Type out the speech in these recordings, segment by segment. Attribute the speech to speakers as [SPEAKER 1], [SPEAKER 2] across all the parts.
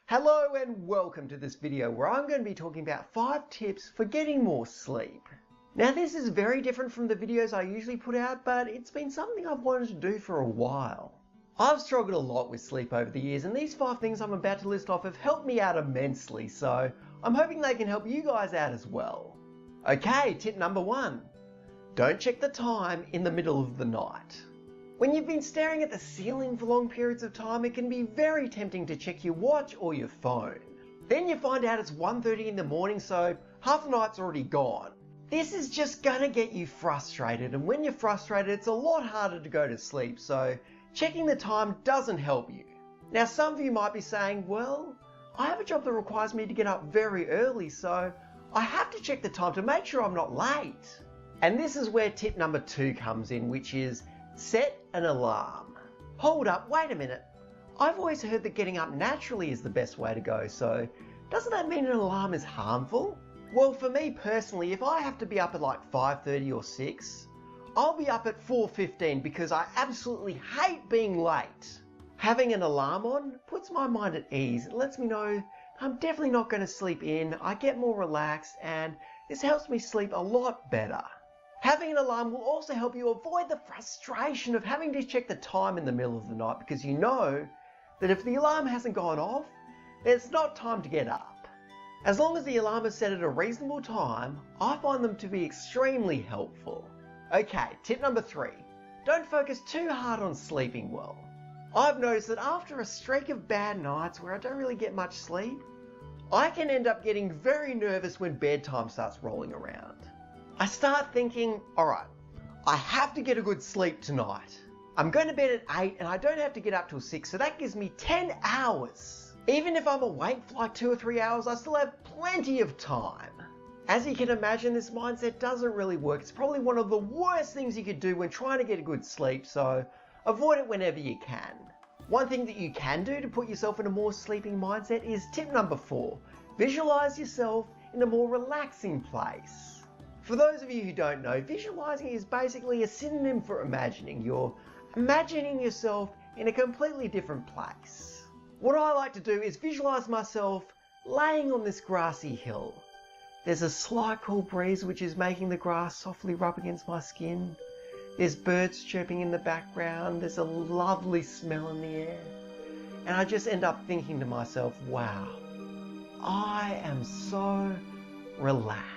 [SPEAKER 1] Hello and welcome to this video where I'm going to be talking about 5 tips for getting more sleep. Now this is very different from the videos I usually put out, but it's been something I've wanted to do for a while. I've struggled a lot with sleep over the years, and these 5 things I'm about to list off have helped me out immensely, so I'm hoping they can help you guys out as well. Okay, tip number 1. Don't check the time in the middle of the night. When you've been staring at the ceiling for long periods of time, it can be very tempting to check your watch or your phone. Then you find out it's 1:30 in the morning, so half the night's already gone. This is just gonna get you frustrated, and when you're frustrated, it's a lot harder to go to sleep, so checking the time doesn't help you. Now some of you might be saying, well, I have a job that requires me to get up very early, so I have to check the time to make sure I'm not late. And this is where tip number 2 comes in, which is set an alarm. Hold up, wait a minute. I've always heard that getting up naturally is the best way to go, so doesn't that mean an alarm is harmful? Well, for me personally, if I have to be up at like 5:30 or 6, I'll be up at 4:15 because I absolutely hate being late. Having an alarm on puts my mind at ease. It lets me know I'm definitely not going to sleep in, I get more relaxed, and this helps me sleep a lot better. Having an alarm will also help you avoid the frustration of having to check the time in the middle of the night, because you know that if the alarm hasn't gone off, then it's not time to get up. As long as the alarm is set at a reasonable time, I find them to be extremely helpful. Okay, tip number 3. Don't focus too hard on sleeping well. I've noticed that after a streak of bad nights where I don't really get much sleep, I can end up getting very nervous when bedtime starts rolling around. I start thinking, alright, I have to get a good sleep tonight. I'm going to bed at 8 and I don't have to get up till 6, so that gives me 10 hours. Even if I'm awake for like 2 or 3 hours, I still have plenty of time. As you can imagine, this mindset doesn't really work. It's probably one of the worst things you could do when trying to get a good sleep, so avoid it whenever you can. One thing that you can do to put yourself in a more sleeping mindset is tip number 4. Visualize yourself in a more relaxing place. For those of you who don't know, visualizing is basically a synonym for imagining. You're imagining yourself in a completely different place. What I like to do is visualize myself laying on this grassy hill. There's a slight cool breeze which is making the grass softly rub against my skin. There's birds chirping in the background. There's a lovely smell in the air. And I just end up thinking to myself, wow, I am so relaxed.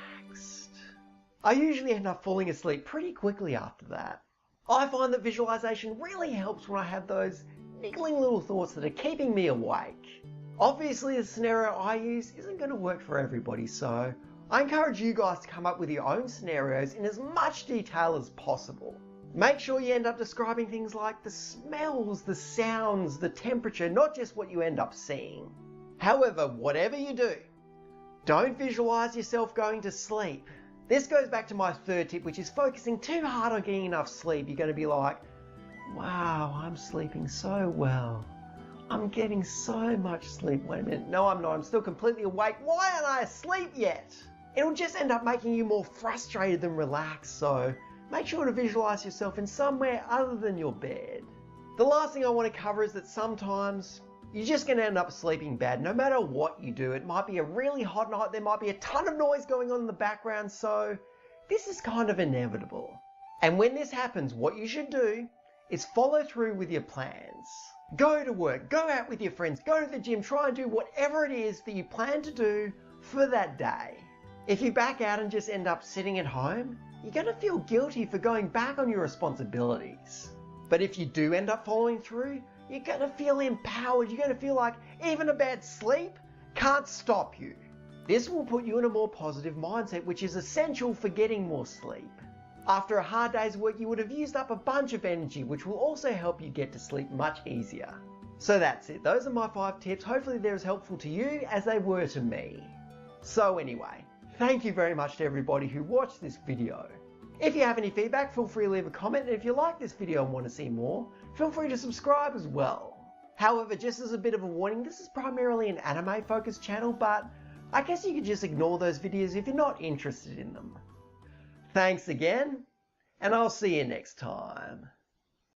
[SPEAKER 1] I usually end up falling asleep pretty quickly after that. I find that visualization really helps when I have those niggling little thoughts that are keeping me awake. Obviously the scenario I use isn't going to work for everybody, so I encourage you guys to come up with your own scenarios in as much detail as possible. Make sure you end up describing things like the smells, the sounds, the temperature, not just what you end up seeing. However, whatever you do, don't visualize yourself going to sleep. This goes back to my 3rd tip, which is focusing too hard on getting enough sleep. You're going to be like, wow, I'm sleeping so well. I'm getting so much sleep. Wait a minute, no I'm not, I'm still completely awake. Why aren't I asleep yet? It'll just end up making you more frustrated than relaxed, so make sure to visualize yourself in somewhere other than your bed. The last thing I want to cover is that sometimes you're just going to end up sleeping bad no matter what you do. It might be a really hot night, there might be a ton of noise going on in the background, so this is kind of inevitable. And when this happens, what you should do is follow through with your plans. Go to work, go out with your friends, go to the gym, try and do whatever it is that you plan to do for that day. If you back out and just end up sitting at home, you're going to feel guilty for going back on your responsibilities. But if you do end up following through, you're going to feel empowered. You're going to feel like even a bad sleep can't stop you. This will put you in a more positive mindset, which is essential for getting more sleep. After a hard day's work, you would have used up a bunch of energy, which will also help you get to sleep much easier. So that's it. Those are my 5 tips. Hopefully they're as helpful to you as they were to me. So anyway, thank you very much to everybody who watched this video. If you have any feedback, feel free to leave a comment, and if you like this video and want to see more, feel free to subscribe as well. However, just as a bit of a warning, this is primarily an anime focused channel, but I guess you could just ignore those videos if you're not interested in them. Thanks again, and I'll see you next time.